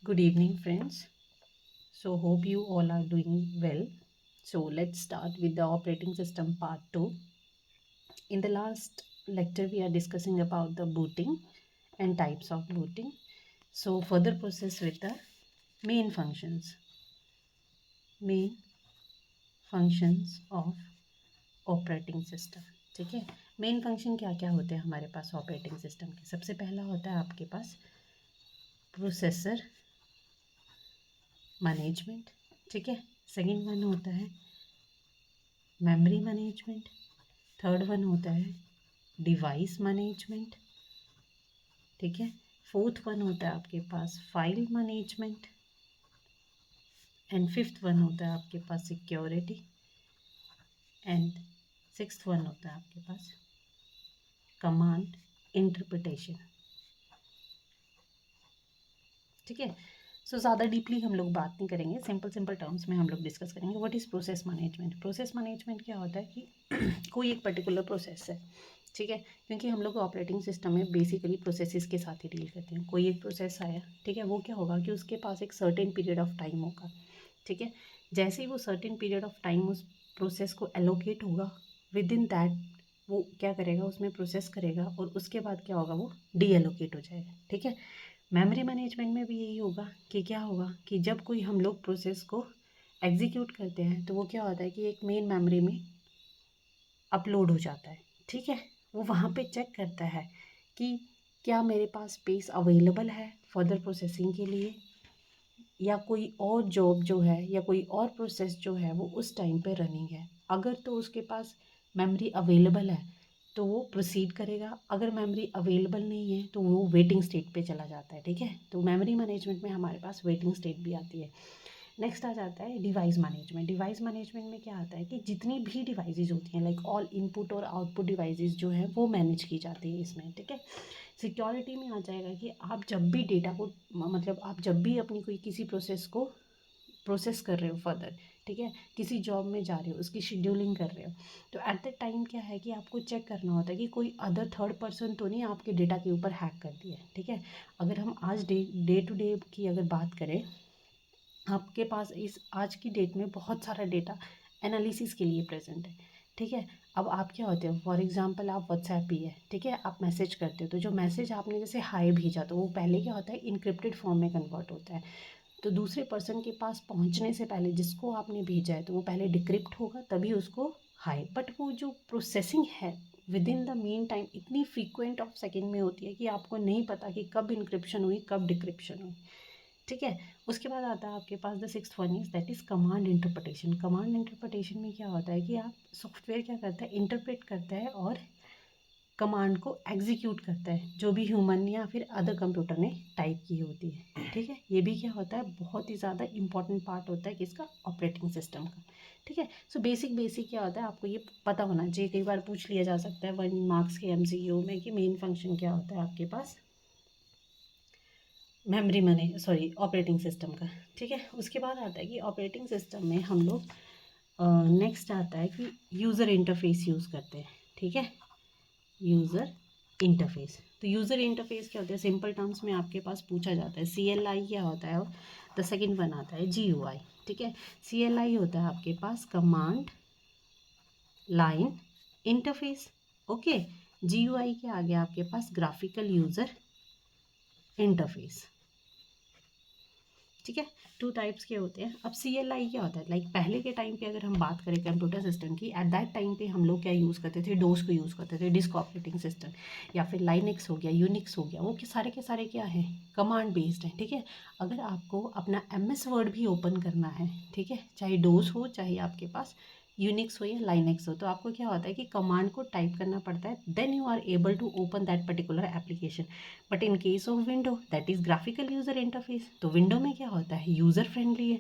Good evening, friends. So, hope you all are doing well. So, let's start with the operating system part 2. In the last lecture, we are discussing about the booting and types of booting. So, further process with the main functions. Main functions of operating system. ठीक है, main function क्या क्या होते हैं हमारे पास operating system के. सबसे पहला होता है आपके पास प्रोसेसर मैनेजमेंट. ठीक है, सेकंड वन होता है मेमोरी मैनेजमेंट. थर्ड वन होता है डिवाइस मैनेजमेंट. ठीक है, फोर्थ वन होता है आपके पास file management. And fifth one होता है आपके पास सिक्योरिटी. एंड सिक्स्थ वन होता है आपके पास कमांड इंटरप्रिटेशन. ठीक है, सो ज़्यादा डीपली हम लोग बात नहीं करेंगे, सिंपल सिंपल टर्म्स में हम लोग डिस्कस करेंगे. What is process management. Process management क्या होता है कि कोई एक पर्टिकुलर प्रोसेस है. ठीक है, क्योंकि हम लोग ऑपरेटिंग सिस्टम में बेसिकली प्रोसेसेस के साथ ही डील करते हैं. कोई एक प्रोसेस आया, ठीक है, वो क्या होगा कि उसके पास एक सर्टेन पीरियड ऑफ टाइम होगा. ठीक है, जैसे ही वो सर्टेन पीरियड ऑफ टाइम उस प्रोसेस को एलोकेट होगा, विद इन दैट वो क्या करेगा, उसमें प्रोसेस करेगा और उसके बाद क्या होगा, वो डी एलोकेट हो जाएगा. ठीक है, मेमोरी मैनेजमेंट में भी यही होगा कि क्या होगा कि जब कोई हम लोग प्रोसेस को एग्जीक्यूट करते हैं तो वो क्या होता है कि एक मेन मेमोरी में अपलोड हो जाता है. ठीक है, वो वहाँ पे चेक करता है कि क्या मेरे पास स्पेस अवेलेबल है फर्दर प्रोसेसिंग के लिए, या कोई और जॉब जो है या कोई और प्रोसेस जो है वो उस टाइम पे रनिंग है. अगर तो उसके पास मेमोरी अवेलेबल है तो वो प्रोसीड करेगा. अगर मेमोरी अवेलेबल नहीं है तो वो वेटिंग स्टेट पे चला जाता है. ठीक है, तो मेमोरी मैनेजमेंट में हमारे पास वेटिंग स्टेट भी आती है. नेक्स्ट आ जाता है डिवाइस मैनेजमेंट. डिवाइस मैनेजमेंट में क्या आता है कि जितनी भी डिवाइसेस होती हैं, लाइक ऑल इनपुट और आउटपुट डिवाइसेस जो है वो मैनेज की जाती है इसमें. ठीक है, सिक्योरिटी में आ जाएगा कि आप जब भी डेटा को मतलब आप जब भी अपनी कोई किसी प्रोसेस को प्रोसेस कर रहे हो फर्दर, ठीक है, किसी जॉब में जा रहे हो, उसकी शेड्यूलिंग कर रहे हो, तो एट द टाइम क्या है कि आपको चेक करना होता है कि कोई अदर थर्ड पर्सन तो नहीं आपके डेटा के ऊपर हैक कर दिया है. ठीक है, अगर हम आज डे टू डे की अगर बात करें, आपके पास इस आज की डेट में बहुत सारा डेटा एनालिसिस के लिए प्रेजेंट है. ठीक है, अब आप क्या होते हो, फॉर एग्जांपल आप व्हाट्सएप ही है, ठीक है, आप मैसेज करते हो, तो जो मैसेज आपने जैसे हाई भेजा तो वो पहले क्या होता है इनक्रिप्टेड फॉर्म में कन्वर्ट होता है. तो दूसरे पर्सन के पास पहुंचने से पहले जिसको आपने भेजा है तो वो पहले डिक्रिप्ट होगा तभी उसको हाई. बट वो जो प्रोसेसिंग है with in the mean time इतनी फ्रीक्वेंट ऑफ सेकेंड में होती है कि आपको नहीं पता कि कब इंक्रिप्शन हुई कब डिक्रिप्शन हुई. ठीक है, उसके बाद आता है आपके पास the sixth one is that is command interpretation. Command interpretation में क्या होता है कि आप सॉफ्टवेयर क्या करता है इंटरप्रेट करता है और कमांड को एग्जीक्यूट करता है जो भी ह्यूमन या फिर अदर कंप्यूटर ने टाइप की होती है. ठीक है, ये भी क्या होता है बहुत ही ज़्यादा इंपॉर्टेंट पार्ट होता है किसका, ऑपरेटिंग सिस्टम का. ठीक है, सो बेसिक क्या होता है आपको ये पता होना चाहिए. कई बार पूछ लिया जा सकता है 1 मार्क्स के MCQ में कि मेन फंक्शन क्या होता है आपके पास मेमोरी मैने सॉरी ऑपरेटिंग सिस्टम का. ठीक है, उसके बाद आता है कि ऑपरेटिंग सिस्टम में हम लोग नेक्स्ट आता है कि यूज़र इंटरफेस यूज़ करते हैं. ठीक है, यूज़र इंटरफेस. तो यूज़र इंटरफेस क्या होता है, सिंपल टर्म्स में आपके पास पूछा जाता है CLI क्या होता है, और द सेकेंड वन आता है GUI. ठीक है, CLI होता है आपके पास command line interface. Okay, GUI के आगे आपके पास ग्राफिकल यूज़र इंटरफेस. ठीक है, 2 टाइप्स के होते हैं. अब CLI क्या होता है, लाइक पहले के टाइम पे अगर हम बात करें कंप्यूटर सिस्टम की, एट दैट टाइम पे हम लोग क्या यूज़ करते थे, डोस को यूज़ करते थे, डिस्क ऑपरेटिंग सिस्टम, या फिर लाइनेक्स हो गया, यूनिक्स हो गया, वो के सारे क्या है कमांड बेस्ड है. ठीक है, अगर आपको अपना MS वर्ड भी ओपन करना है, ठीक है, चाहे डोस हो चाहे आपके पास यूनिक्स हो या लाइनेक्स हो, तो आपको क्या होता है कि कमांड को टाइप करना पड़ता है, then you are able to open that particular application. But in case of window that is graphical user interface, तो विंडो में क्या होता है यूज़र फ्रेंडली है.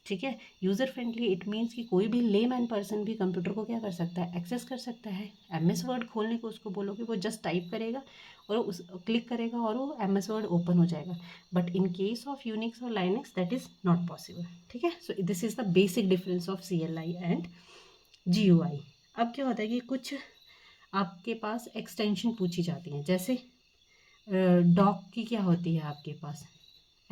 ठीक है, यूज़र फ्रेंडली इट मीन्स कि कोई भी लेमैन पर्सन भी कंप्यूटर को क्या कर सकता है, एक्सेस कर सकता है. MS वर्ड खोलने को उसको बोलोगे वो जस्ट टाइप करेगा और उस क्लिक करेगा और वो MS वर्ड ओपन हो जाएगा. But in case of Unix और Linux that is not possible. ठीक है, so this is the basic difference of CLI and GUI. अब क्या होता है कि कुछ आपके पास एक्सटेंशन पूछी जाती हैं, जैसे डॉक की क्या होती है आपके पास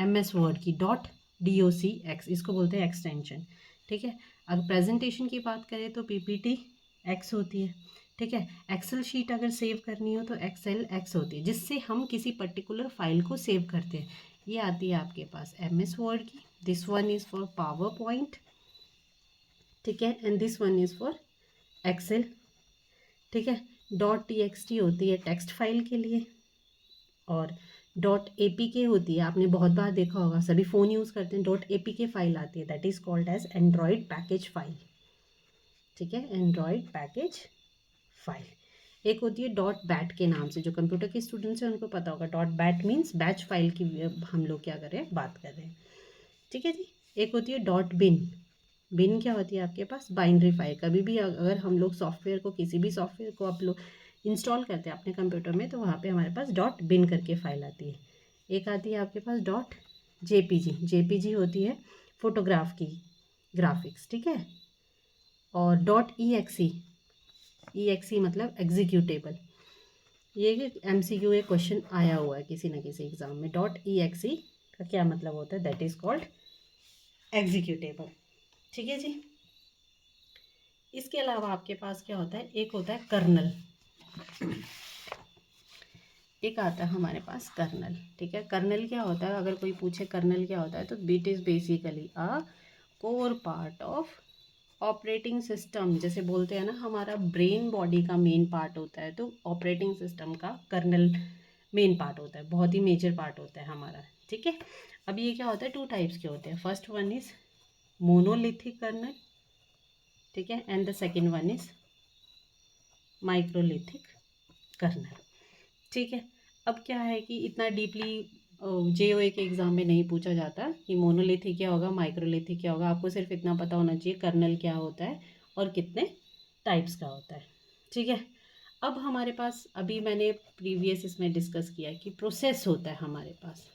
MS वर्ड की .docx, इसको बोलते हैं एक्सटेंशन, ठीक है। अगर प्रेजेंटेशन की बात करें तो PPT X होती है, ठीक है। एक्सेल शीट अगर सेव करनी हो तो एक्सेल X होती है, जिससे हम किसी पर्टिकुलर फाइल को सेव करते हैं। ये आती है आपके पास MS वर्ड की, this one is for PowerPoint, ठीक है, and this one is for Excel, ठीक है। .txt होती है टेक्स्ट फाइल के लिए, और .apk होती है, आपने बहुत बार देखा होगा, सभी फ़ोन यूज़ करते हैं, .apk फाइल आती है, that is called as Android package file, ठीक है, एंड्रॉयड पैकेज फाइल। एक होती है .bat के नाम से, जो कंप्यूटर के स्टूडेंट्स हैं उनको पता होगा, .bat मीन्स बैच फाइल की हम लोग क्या कर रहे हैं, बात कर रहे हैं, ठीक है जी। एक होती है .bin, बिन क्या होती है आपके पास, बाइनरी फाइल। कभी भी अगर हम लोग सॉफ्टवेयर को, किसी भी सॉफ्टवेयर को आप लोग इंस्टॉल करते हैं अपने कंप्यूटर में, तो वहाँ पे हमारे पास .bin करके फाइल आती है। एक आती है आपके पास .jpg, jpg होती है फोटोग्राफ की, ग्राफिक्स, ठीक है। और .exe, exe मतलब एग्जीक्यूटेबल, ये MCQ एक क्वेश्चन आया हुआ है किसी न किसी एग्जाम में। .exe का क्या मतलब होता है, दैट इज़ कॉल्ड एग्जीक्यूटेबल, ठीक है जी। इसके अलावा आपके पास क्या होता है, एक होता है कर्नल, एक आता है हमारे पास कर्नल, ठीक है। कर्नल क्या होता है, अगर कोई पूछे कर्नल क्या होता है, तो it is basically a core part of operating system, जैसे बोलते हैं ना, हमारा ब्रेन बॉडी का मेन पार्ट होता है, तो ऑपरेटिंग सिस्टम का कर्नल मेन पार्ट होता है, बहुत ही मेजर पार्ट होता है हमारा, ठीक है। अब ये क्या होता है, 2 टाइप्स के होते हैं, first one is monolithic kernel, ठीक है, and the second one is microlithic kernel, ठीक है। अब क्या है कि इतना डीपली JOA के एग्ज़ाम में नहीं पूछा जाता कि मोनोलिथिक क्या होगा, माइक्रोलिथिक क्या होगा, आपको सिर्फ इतना पता होना चाहिए कर्नल क्या होता है और कितने टाइप्स का होता है, ठीक है। अब हमारे पास, अभी मैंने प्रीवियस इसमें डिस्कस किया कि प्रोसेस होता है हमारे पास,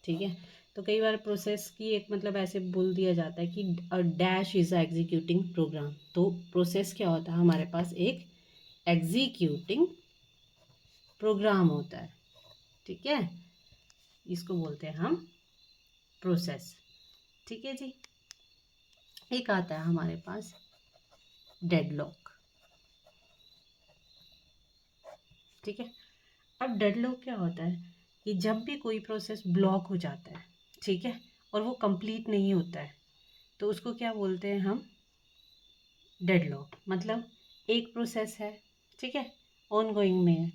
ठीक है। तो कई बार प्रोसेस की एक मतलब ऐसे बोल दिया जाता है कि dash is a executing program, तो प्रोसेस क्या होता है हमारे पास, एक एग्जीक्यूटिंग प्रोग्राम होता है, ठीक है, इसको बोलते हैं हम प्रोसेस, ठीक है जी। एक आता है हमारे पास डेडलॉक, ठीक है। अब डेडलॉक क्या होता है कि जब भी कोई प्रोसेस ब्लॉक हो जाता है, ठीक है, और वो कंप्लीट नहीं होता है, तो उसको क्या बोलते हैं हम, डेडलॉक। मतलब एक प्रोसेस है, ठीक है, ऑन गोइंग में है,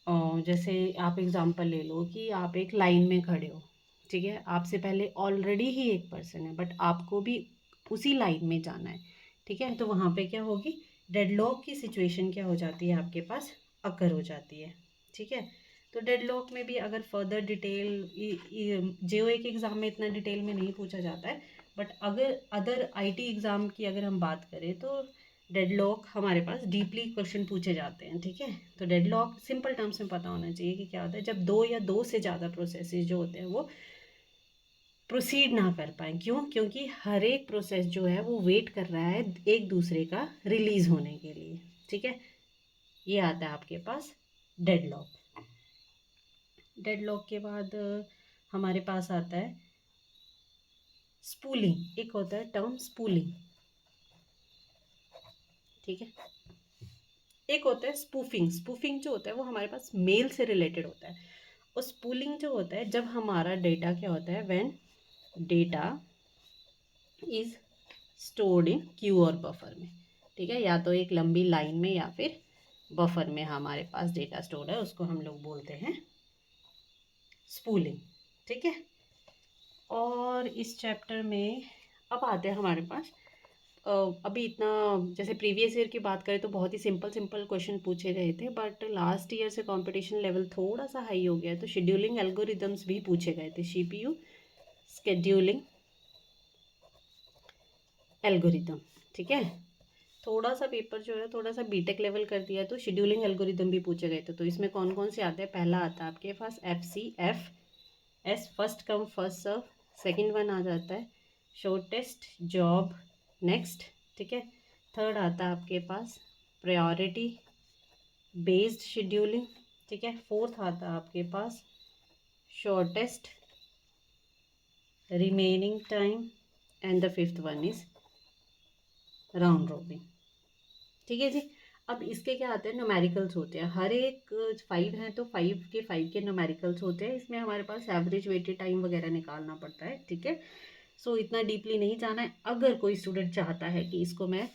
और जैसे आप एग्जांपल ले लो कि आप एक लाइन में खड़े हो, ठीक है, आपसे पहले ऑलरेडी ही एक पर्सन है, बट आपको भी उसी लाइन में जाना है, ठीक है, तो वहाँ पे क्या होगी, डेडलॉक की सिचुएशन क्या हो जाती है आपके पास, अकर हो जाती है, ठीक है। तो डेडलॉक में भी अगर फर्दर डिटेल JOA के एग्ज़ाम में इतना डिटेल में नहीं पूछा जाता है, बट अगर अदर IT एग्ज़ाम की अगर हम बात करें तो डेडलॉक हमारे पास डीपली क्वेश्चन पूछे जाते हैं, ठीक है। तो डेडलॉक सिंपल टर्म्स में पता होना चाहिए कि क्या होता है, जब 2 या 2 से ज़्यादा प्रोसेसेस जो होते हैं वो प्रोसीड ना कर पाए, क्यों, क्योंकि हर एक प्रोसेस जो है वो वेट कर रहा है एक दूसरे का रिलीज़ होने के लिए, ठीक है। ये आता है आपके पास डेडलॉक। डेडलॉक के बाद हमारे पास आता है स्पूलिंग, एक होता है टर्म स्पूलिंग, ठीक है। एक होता है स्पूफिंग, स्पूफिंग जो होता है वो हमारे पास मेल से रिलेटेड होता है, और स्पूलिंग जो होता है जब हमारा डेटा क्या होता है, when data is stored in Q और बफर में, ठीक है, या तो एक लंबी लाइन में या फिर बफर में हमारे पास डेटा स्टोर्ड है, उसको हम लोग बोलते हैं स्पूलिंग, ठीक है। और इस चैप्टर में अब आते हैं हमारे पास अभी इतना, जैसे प्रीवियस ईयर की बात करें तो बहुत ही सिंपल सिंपल क्वेश्चन पूछे गए थे, बट लास्ट ईयर से कंपटीशन लेवल थोड़ा सा हाई हो गया है, तो शेड्यूलिंग एल्गोरिदम्स भी पूछे गए थे, CPU शेड्यूलिंग एल्गोरिदम, ठीक है। थोड़ा सा पेपर जो है थोड़ा सा बीटेक लेवल कर दिया है, तो शेड्यूलिंग एल्गोरिदम भी पूछे गए थे, तो इसमें कौन कौन से आते हैं, पहला आता है आपके पास FCFS, first come first serve, second one आ जाता है शॉर्टेस्ट जॉब नेक्स्ट, ठीक है। थर्ड आता है आपके पास प्रायोरिटी बेस्ड शेड्यूलिंग, ठीक है। फोर्थ आता है आपके पास shortest remaining time, and the fifth one is round robin. ठीक है जी। अब इसके क्या आते हैं, न्यूमेरिकल्स होते हैं। हर एक 5 हैं तो 5 के न्यूमेरिकल्स होते हैं। इसमें हमारे पास एवरेज वेटेड टाइम वगैरह निकालना पड़ता है। ठीक है, सो इतना डीपली नहीं जाना है। अगर कोई स्टूडेंट चाहता है कि इसको मैं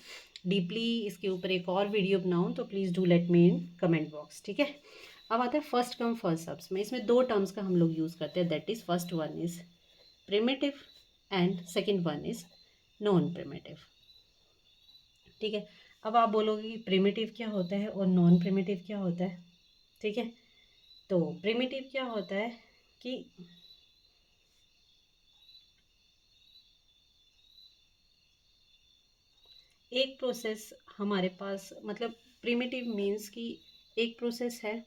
डीपली इसके ऊपर एक और वीडियो बनाऊँ तो please do let me in comment box. ठीक है, अब आता है फर्स्ट कम फर्स्ट सर्व्स में। इसमें 2 टर्म्स का हम लोग यूज़ करते हैं, that is first one is primitive and second one is non primitive. ठीक है, अब आप बोलोगे कि प्रिमिटिव क्या होता है और नॉन प्रिमिटिव क्या होता है। ठीक है, तो प्रिमिटिव क्या होता है कि एक प्रोसेस हमारे पास, मतलब प्रिमिटिव मीन्स कि एक प्रोसेस है,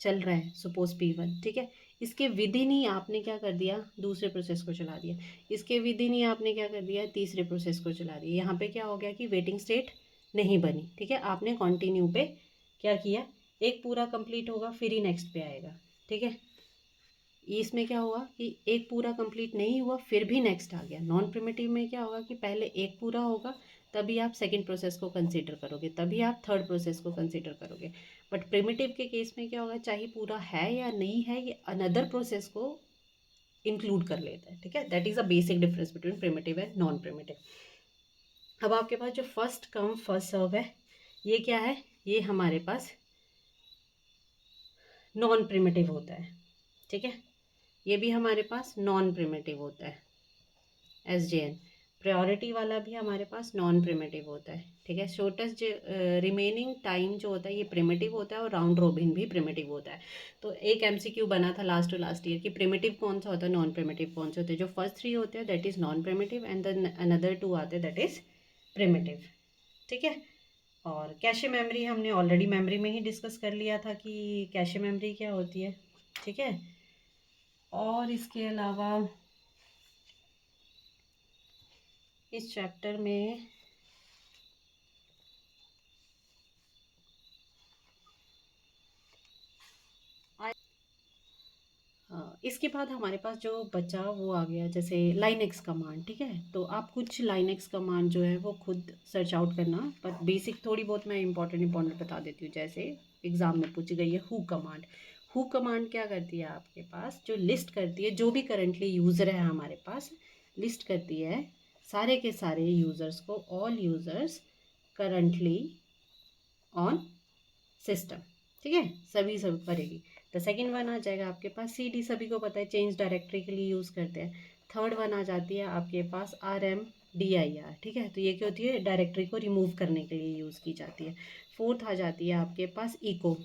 चल रहा है, सपोज P1। ठीक है, इसके विद इन ही आपने क्या कर दिया, दूसरे प्रोसेस को चला दिया। इसके विद इन ही आपने क्या कर दिया, तीसरे प्रोसेस को चला दिया। यहाँ पे क्या हो गया कि वेटिंग स्टेट नहीं बनी। ठीक है, आपने कंटिन्यू पे क्या किया, एक पूरा कंप्लीट होगा फिर ही नेक्स्ट पे आएगा। ठीक है, इसमें क्या हुआ कि एक पूरा कंप्लीट नहीं हुआ फिर भी नेक्स्ट आ गया। नॉन प्रिमिटिव में क्या होगा कि पहले एक पूरा होगा तभी आप सेकंड प्रोसेस को कंसीडर करोगे, तभी आप थर्ड प्रोसेस को कंसीडर करोगे। बट प्रिमिटिव के केस में क्या होगा, चाहे पूरा है या नहीं है, ये अनदर प्रोसेस को इंक्लूड कर लेता है। ठीक है, that is a basic difference between primitive and non primitive. अब आपके पास जो फर्स्ट कम फर्स्ट सर्व है, ये क्या है, ये हमारे पास नॉन प्रिमिटिव होता है। ठीक है, ये भी हमारे पास नॉन प्रिमिटिव होता है। SJN प्रायोरिटी वाला भी हमारे पास नॉन प्रिमिटिव होता है। ठीक है, शॉर्टेस्ट रिमेनिंग टाइम जो होता है ये प्रिमिटिव होता है और राउंड रोबिन भी प्रिमिटिव होता है। तो एक MCQ बना था लास्ट टू लास्ट ईयर कि प्रिमिटिव कौन सा होता है, नॉन प्रिमिटिव कौन से होते हैं। जो फर्स्ट 3 होते हैं that is non primitive and then another 2 आते हैं दैट इज़ प्रिमिटिव। ठीक है, और कैशे मेमोरी हमने ऑलरेडी मेमोरी में ही डिस्कस कर लिया था कि कैशे मेमोरी क्या होती है। ठीक है, और इसके अलावा इस चैप्टर में इसके बाद हमारे पास जो बचा वो आ गया जैसे लाइनेक्स कमांड। ठीक है, तो आप कुछ लाइनेक्स कमांड जो है वो खुद सर्च आउट करना, पर बेसिक थोड़ी बहुत मैं इंपॉर्टेंट बता देती हूँ। जैसे एग्जाम में पूछी गई है हु कमांड। हु कमांड क्या करती है, आपके पास जो लिस्ट करती है जो भी करंटली यूज़र है हमारे पास, लिस्ट करती है सारे के सारे यूज़र्स को, all users currently on system. ठीक है, सभी सब करेगी। द सेकेंड वन आ जाएगा आपके पास CD, सभी को पता है चेंज डायरेक्टरी के लिए यूज़ करते हैं। थर्ड वन आ जाती है आपके पास RMDIR। ठीक है, तो ये क्या होती है, डायरेक्टरी को रिमूव करने के लिए यूज़ की जाती है। फोर्थ आ जाती है आपके पास इको।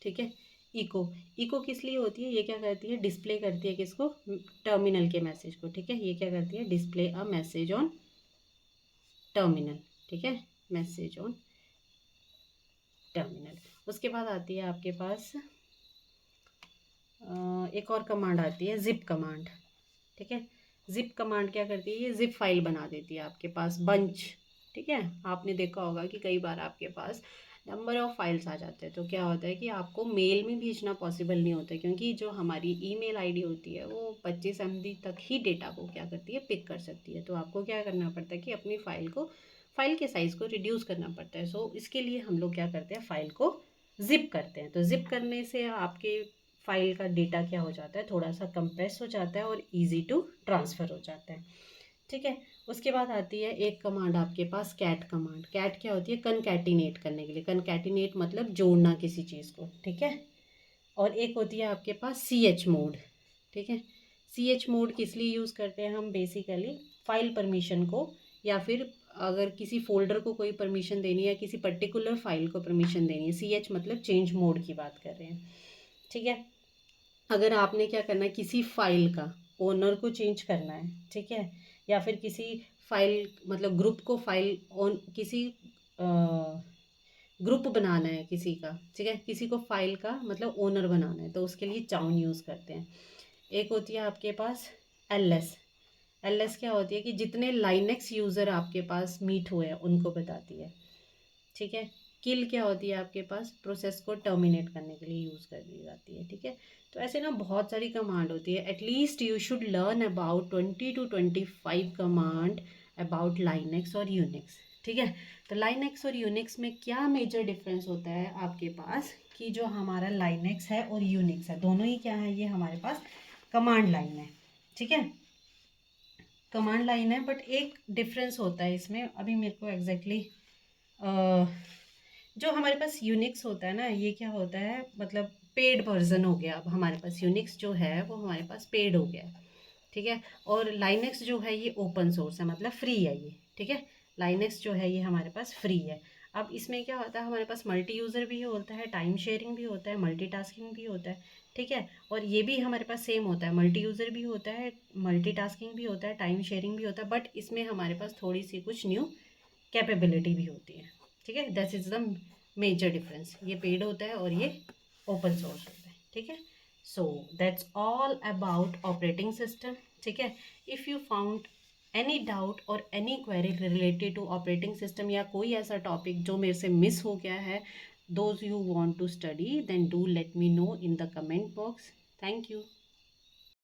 ठीक है, इको, इको किस लिए होती है, ये क्या करती है, डिस्प्ले करती है किसको, टर्मिनल के मैसेज को। ठीक है, ये क्या करती है, display a message on terminal. ठीक है, मैसेज ऑन टर्मिनल। उसके बाद आती है आपके पास एक और कमांड आती है जिप कमांड। ठीक है, जिप कमांड क्या करती है, ये जिप फाइल बना देती है आपके पास बंच। ठीक है, आपने देखा होगा कि कई बार आपके पास नंबर ऑफ़ फाइल्स आ जाते हैं तो क्या होता है कि आपको मेल में भेजना पॉसिबल नहीं होता, क्योंकि जो हमारी ईमेल आईडी होती है वो 25 MB तक ही डेटा को क्या करती है, पिक कर सकती है। तो आपको क्या करना पड़ता है कि अपनी फाइल के साइज़ को रिड्यूस करना पड़ता है। सो इसके लिए हम लोग क्या करते हैं, फ़ाइल को ज़िप करते हैं। तो ज़िप करने से आपके फ़ाइल का डेटा क्या हो जाता है, थोड़ा सा कंप्रेस हो जाता है और ईजी टू ट्रांसफ़र हो जाता है। ठीक है, उसके बाद आती है एक कमांड आपके पास कैट कमांड। कैट क्या होती है, कनकैटिनेट करने के लिए। कनकैटिनेट मतलब जोड़ना किसी चीज़ को। ठीक है, और एक होती है आपके पास CH मोड। ठीक है, CH मोड किस लिए यूज़ करते हैं हम, बेसिकली फाइल परमिशन को, या फिर अगर किसी फोल्डर को कोई परमिशन देनी है या किसी पर्टिकुलर फाइल को परमिशन देनी है। CH मतलब चेंज मोड की बात कर रहे हैं। ठीक है, अगर आपने क्या करना है, किसी फाइल का ओनर को चेंज करना है। ठीक है, या फिर किसी फाइल मतलब ग्रुप को फाइल ऑन किसी ग्रुप बनाना है किसी का। ठीक है, किसी को फाइल का मतलब ओनर बनाना है तो उसके लिए चाउन यूज़ करते हैं। एक होती है आपके पास LS। LS क्या होती है कि जितने लाइनेक्स यूज़र आपके पास मीट हुए हैं उनको बताती है। ठीक है, किल क्या होती है आपके पास, प्रोसेस को टर्मिनेट करने के लिए यूज़ कर दी जाती है, ठीक है। तो ऐसे ना बहुत सारी कमांड होती है, at least you should learn about 20 to 25 command about Linux और यूनिक्स, ठीक है। तो लाइनेक्स और यूनिक्स में क्या मेजर डिफरेंस होता है आपके पास, कि जो हमारा लाइनेक्स है और यूनिक्स है, दोनों ही क्या है, ये हमारे पास कमांड लाइन है, ठीक है, कमांड लाइन है। बट एक डिफरेंस होता है इसमें, अभी मेरे को एग्जैक्टली जो हमारे पास यूनिक्स होता है ना, ये क्या होता है, मतलब पेड वर्जन हो गया। अब हमारे पास यूनिक्स जो है वो हमारे पास पेड हो गया है, ठीक है। और लाइनेक्स जो है ये ओपन सोर्स है, मतलब फ्री है ये, ठीक है। लाइनेक्स जो है ये हमारे पास फ्री है। अब इसमें क्या होता है, हमारे पास मल्टी यूज़र भी होता है, टाइम शेयरिंग भी होता है, मल्टीटास्किंग भी होता है, ठीक है। और ये भी हमारे पास सेम होता है, मल्टी यूज़र भी होता है, मल्टीटास्किंग भी होता है, टाइम शेयरिंग भी होता है, बट इसमें हमारे पास थोड़ी सी कुछ न्यू कैपेबिलिटी भी होती है, ठीक है। That is the major difference, ये पेड होता है और ये ओपन सोर्स होता है, ठीक है। So that's all about operating system, ठीक है। If you found any doubt और any query related to operating system, या कोई ऐसा टॉपिक जो मेरे से मिस हो गया है, those you want to study, then do let me know in the comment box. Thank you.